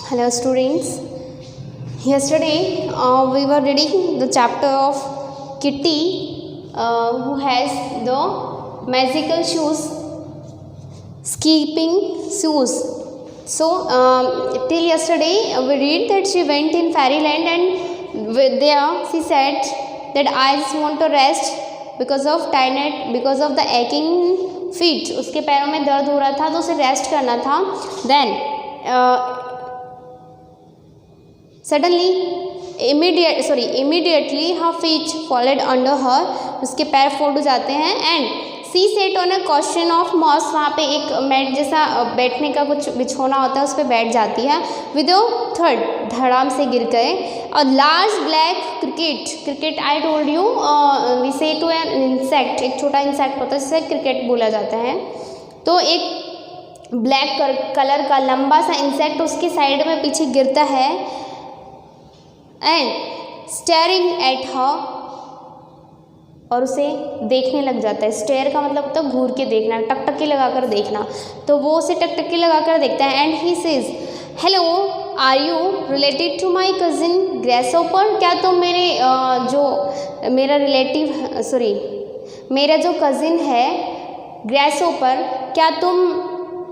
Hello students. Yesterday we were reading the chapter of Kitty who has the magical shoes, skipping shoes. So till yesterday we read that she went in fairyland and there she said that I just want to rest because of tiredness, because of the aching feet. उसके पैरों में दर्द हो रहा था तो उसे rest करना था. Then suddenly immediately her feet followed under her. उसके पैर फोल्ड हो जाते हैं. And she sat on a cushion of moss. वहाँ पे एक मैट जैसा बैठने का कुछ बिछोना होता है, उस पर बैठ जाती है. विद थर्ड धड़ाम से गिर गए. और large black cricket I told you we say to an insect. एक छोटा इंसेक्ट होता है जिसे क्रिकेट बोला जाता है. तो एक ब्लैक कलर का लंबा सा इंसेक्ट उसके साइड में पीछे गिरता है. एंड स्टेयरिंग एट हर, और उसे देखने लग जाता है. स्टेयर का मतलब होता है घूर के देखना, टकटकी लगाकर देखना. तो वो उसे टकटकी लगाकर देखता है. And he says hello are you related to my cousin grasshopper. क्या तुम मेरा जो कजिन है ग्रैसहोपर, क्या तुम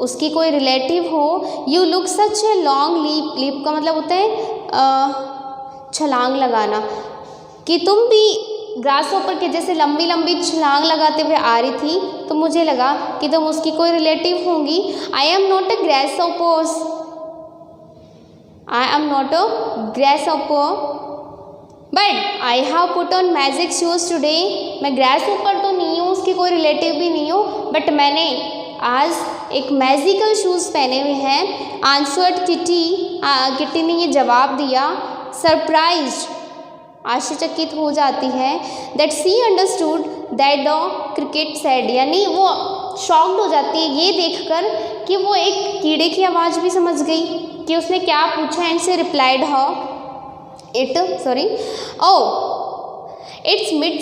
उसकी कोई रिलेटिव हो. You look such a long leap का मतलब होता है छलांग लगाना, कि तुम भी ग्रासहोपर के जैसे लंबी लंबी छलांग लगाते हुए आ रही थी. तो मुझे लगा कि तुम उसकी कोई रिलेटिव होंगी. I am not a grasshopper but I have put on magic shoes today. मैं ग्रासहोपर तो नहीं हूँ, उसकी कोई रिलेटिव भी नहीं हूँ, बट मैंने आज एक मैजिकल शूज़ पहने हुए हैं. आंसर्ड किटी ने ये जवाब दिया. सरप्राइज्ड आश्चर्यचकित हो जाती है. That she understood that the cricket said, यानी वो शॉक्ड हो जाती है ये देखकर कि वो एक कीड़े की आवाज़ भी समझ गई कि उसने क्या पूछा. एंड से रिप्लाइड इट्स मिड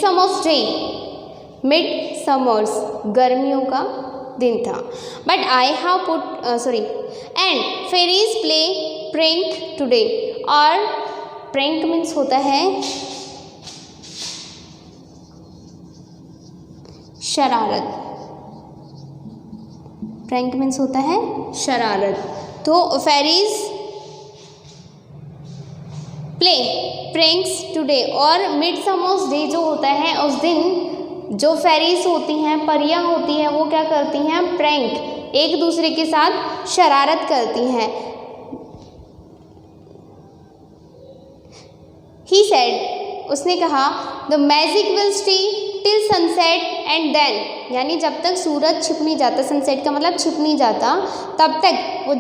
समर्स गर्मियों का दिन था. But I have and fairies play prank today. और प्रैंक मीन्स होता है शरारत. प्रैंक मीन्स होता है शरारत. तो फेरीज प्ले प्रैंक्स टुडे. और मिडसमर्स डे जो होता है उस दिन जो फेरीज होती हैं, परियां होती हैं, वो क्या करती हैं, प्रैंक, एक दूसरे के साथ शरारत करती हैं. He said, उसने कहा the magic will stay till sunset and then, यानी जब तक सूरज छिप नहीं जाता, सनसेट का मतलब छिप नहीं जाता, तब तक वो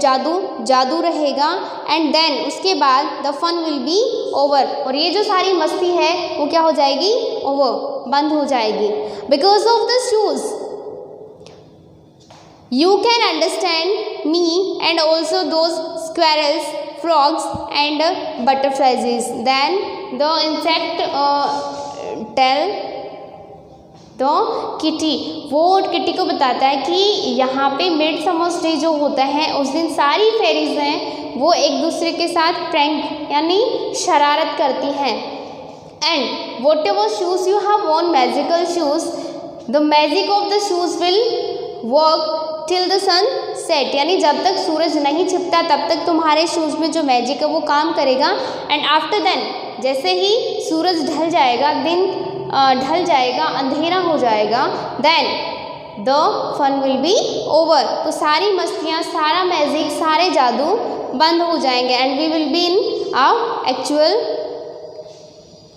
जादू रहेगा. एंड देन उसके बाद the fun will be over, और ये जो सारी मस्ती है वो क्या हो जाएगी, ओवर, बंद हो जाएगी. Because of the shoes you can understand me and also those squirrels, frogs and butterflies. Then the insect tell the kitty, वो किटी को बताता है कि यहाँ पे मिडसमर्स डे जो होता है उस दिन सारी फेरीज हैं वो एक दूसरे के साथ प्रैंक यानी शरारत करती हैं. And whatever shoes you have on magical shoes, the magic of the shoes will work till the sun set, यानी जब तक सूरज नहीं छिपता तब तक तुम्हारे शूज़ में जो मैजिक है वो काम करेगा. एंड आफ्टर देन, जैसे ही सूरज ढल जाएगा, दिन ढल जाएगा, अंधेरा हो जाएगा, then the fun will be over. तो सारी मस्तियाँ, सारा मैजिक, सारे जादू बंद हो जाएंगे. And we will be in our actual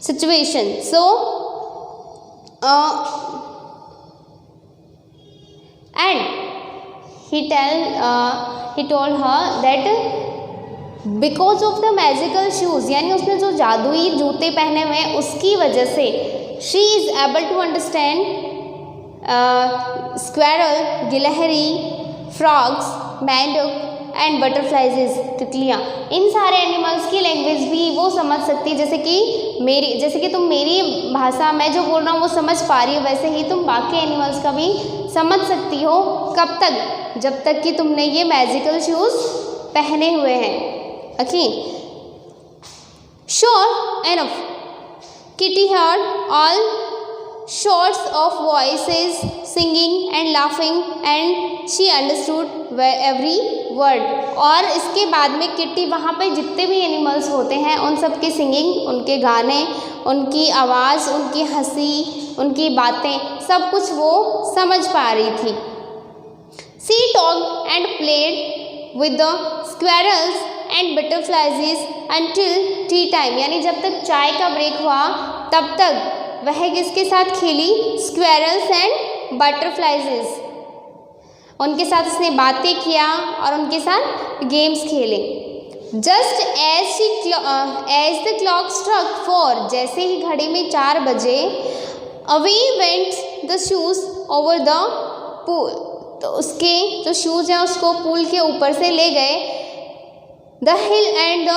situation. So and he told her that because of the magical shoes, यानी उसने जो जादुई जूते पहने हुए हैं उसकी वजह से she is able to understand squirrel, गिलहरी, frogs, मेंढक एंड बटरफ्लाइज, तितलियाँ. इन सारे एनिमल्स की लैंग्वेज भी वो समझ सकती है. जैसे कि तुम मेरी भाषा मैं जो बोल रहा हूँ वो समझ पा रही हो, वैसे ही तुम बाकी एनिमल्स का भी समझ सकती हो. कब तक, जब तक कि तुमने ये मैजिकल शूज़ पहने हुए हैं. Okay. Sure enough, Kitty heard all sorts of voices singing and laughing and she understood every word. और इसके बाद में किट्टी वहाँ पे जितने भी एनिमल्स होते हैं उन सब की सिंगिंग, उनके गाने, उनकी आवाज़, उनकी हंसी, उनकी बातें, सब कुछ वो समझ पा रही थी. She talked and played with the squirrels and butterflies until tea time. यानी जब तक चाय का ब्रेक हुआ तब तक वह किसके साथ खेली? Squirrels and butterflies. उनके साथ उसने बातें किया और उनके साथ गेम्स खेले. Just as the clock struck 4, जैसे ही घड़ी में 4 बजे, away went the shoes over the pool. तो उसके जो शूज़ हैं उसको पूल के ऊपर से ले गए. The hill and the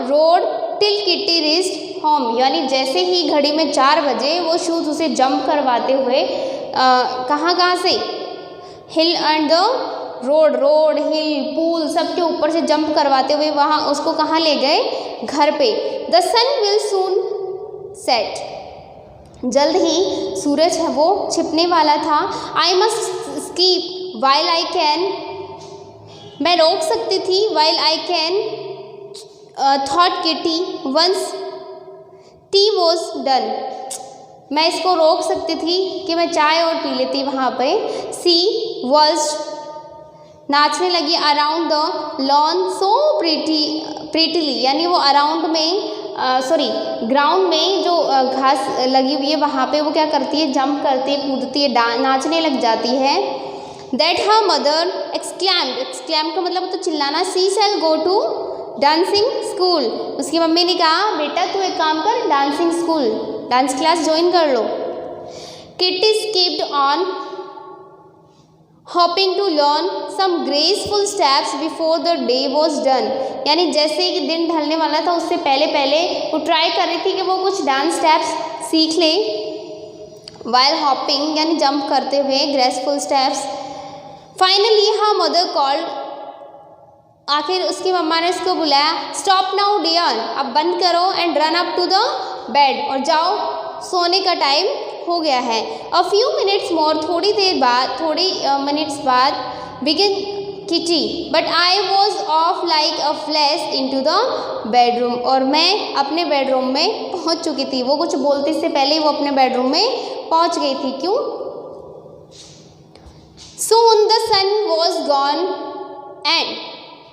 road till kitty reached home. यानी जैसे ही घड़ी में 4 बजे वो शूज़ उसे जंप करवाते हुए कहाँ से? Hill and the road, hill, pool, सब के ऊपर से जंप करवाते हुए वहाँ उसको कहाँ ले गए? घर पे. The sun will soon set. जल्द ही सूरज है वो छिपने वाला था. I must skip while I can. मैं रोक सकती थी. While I can thought Kitty once tea was done. मैं इसको रोक सकती थी कि मैं चाय और पी लेती वहाँ पे. सी वॉज नाचने लगी अराउंड द लॉन सो प्रीटीली. यानी वो अराउंड में ग्राउंड में जो घास लगी हुई है वहाँ पे वो क्या करती है? जंप करती है, कूदती है, नाचने लग जाती है. दैट हर मदर एक्सक्लैम्ड का मतलब तो चिल्लाना. She shall go to dancing school. उसकी मम्मी ने कहा बेटा तू एक काम कर, dancing school, dance class join कर लो. Kitty skipped on hopping to learn some graceful steps before the day was done. यानी जैसे ही दिन ढलने वाला था उससे पहले वो ट्राई कर रही थी कि वो कुछ डांस स्टेप्स सीख ले. वाइल हॉपिंग यानी जंप करते हुए, graceful steps. Finally her mother called. आखिर उसकी मम्मा ने उसको बुलाया. स्टॉप नाउ डियर, अब बंद करो. And run up to the bed, और जाओ, सोने का टाइम हो गया है. अ फ्यू मिनट्स मोर, थोड़ी मिनट्स बाद, begin Kitty but I was off like a flash into the bedroom. और मैं अपने बेडरूम में पहुंच चुकी थी. वो कुछ बोलते से पहले ही वो अपने बेडरूम में पहुंच गई थी. क्यों? Soon the sun was gone and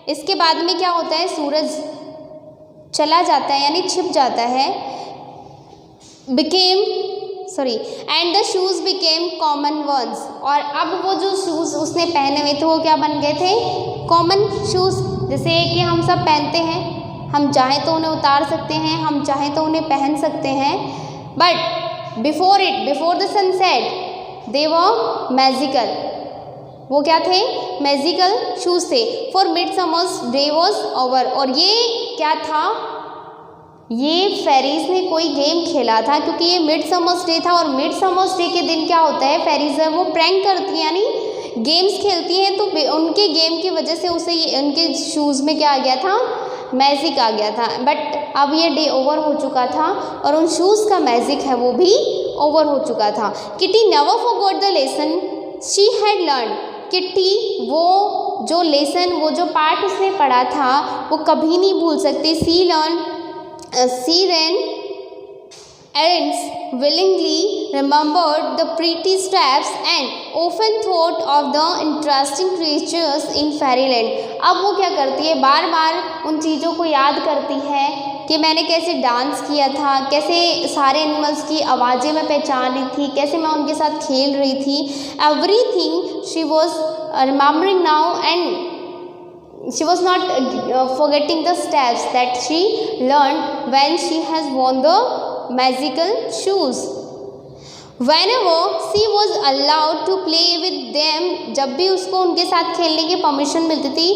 इसके बाद में क्या होता है? सूरज चला जाता है यानी छिप जाता है. and the shoes became common ones. और अब वो जो शूज़ उसने पहने हुए थे वो क्या बन गए थे? Common shoes. जैसे कि हम सब पहनते हैं, हम चाहें तो उन्हें उतार सकते हैं, हम चाहें तो उन्हें पहन सकते हैं. But before the sunset they were magical. वो क्या थे? मैजिकल शूज़ थे. For midsummer's day was over. और ये क्या था? ये फेरीज ने कोई गेम खेला था, क्योंकि ये मिडसमर्स डे था. और मिडसमर्स डे के दिन क्या होता है? फेरीज है वो प्रैंक करती हैं, यानी गेम्स खेलती हैं. तो उनके गेम की वजह से उसे उनके शूज़ में क्या आ गया था? मैजिक आ गया था. बट अब ये डे ओवर हो चुका था और उन शूज़ का मैजिक है वो भी ओवर हो चुका था. Kitty never forgot the lesson she had learn. Kitty वो जो लेसन, वो जो पाठ उसने पढ़ा था वो कभी नहीं भूल सकती. सी ran errands, willingly remembered the pretty steps and often thought of the interesting creatures in fairyland. अब वो क्या करती है? बार बार उन चीज़ों को याद करती है कि मैंने कैसे डांस किया था, कैसे सारे एनिमल्स की आवाज़ें मैं पहचान रही थी, कैसे मैं उनके साथ खेल रही थी. Everything she was remembering now and she was not forgetting the steps that she learned when she has worn the magical shoes. Whenever she was allowed to play with them, जब भी उसको उनके साथ खेलने की परमिशन मिलती थी,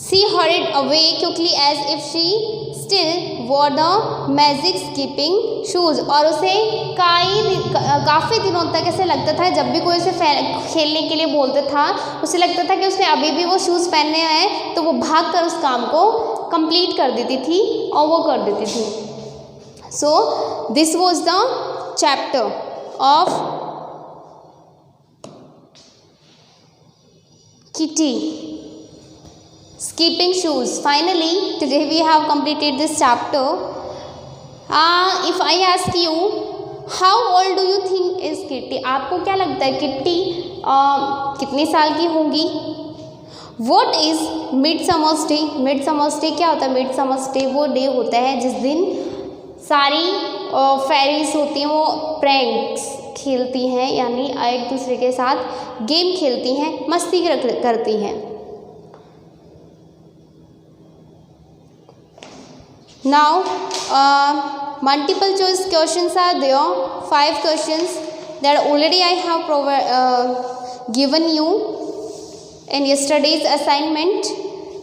she hurried away quickly as if she still wore the magic skipping shoes, और उसे काफ़ी दिनों तक ऐसे लगता था जब भी कोई उसे खेलने के लिए बोलता था उसे लगता था कि उसने अभी भी वो शूज़ पहने हैं, तो वो भाग कर उस काम को कंप्लीट कर देती थी और वो कर देती थी. So this was the chapter of Kitty skipping shoes. Finally, today we have completed this chapter. If I ask you, how old do you think is Kitty? आपको क्या लगता है किट्टी कितने साल की होगी? What is Midsummer's Day? Midsummer's Day क्या होता है? Midsummer's Day वो डे होता है जिस दिन सारी फेरीज होती हैं वो प्रैंक्स खेलती हैं, यानी एक दूसरे के साथ गेम खेलती हैं, मस्ती करती हैं. Now multiple choice questions are there, 5 questions that already I have given you in yesterday's assignment.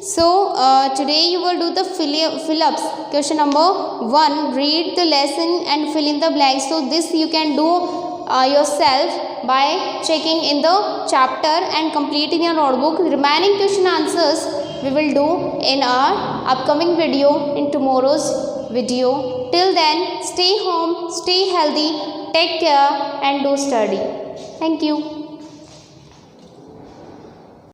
So today you will do the fill-ups. Question number 1, read the lesson and fill in the blanks. So this you can do yourself by checking in the chapter and complete in your notebook. Remaining question answers we will do in our upcoming video, in tomorrow's video. Till then, stay home, stay healthy, take care and do study. Thank you.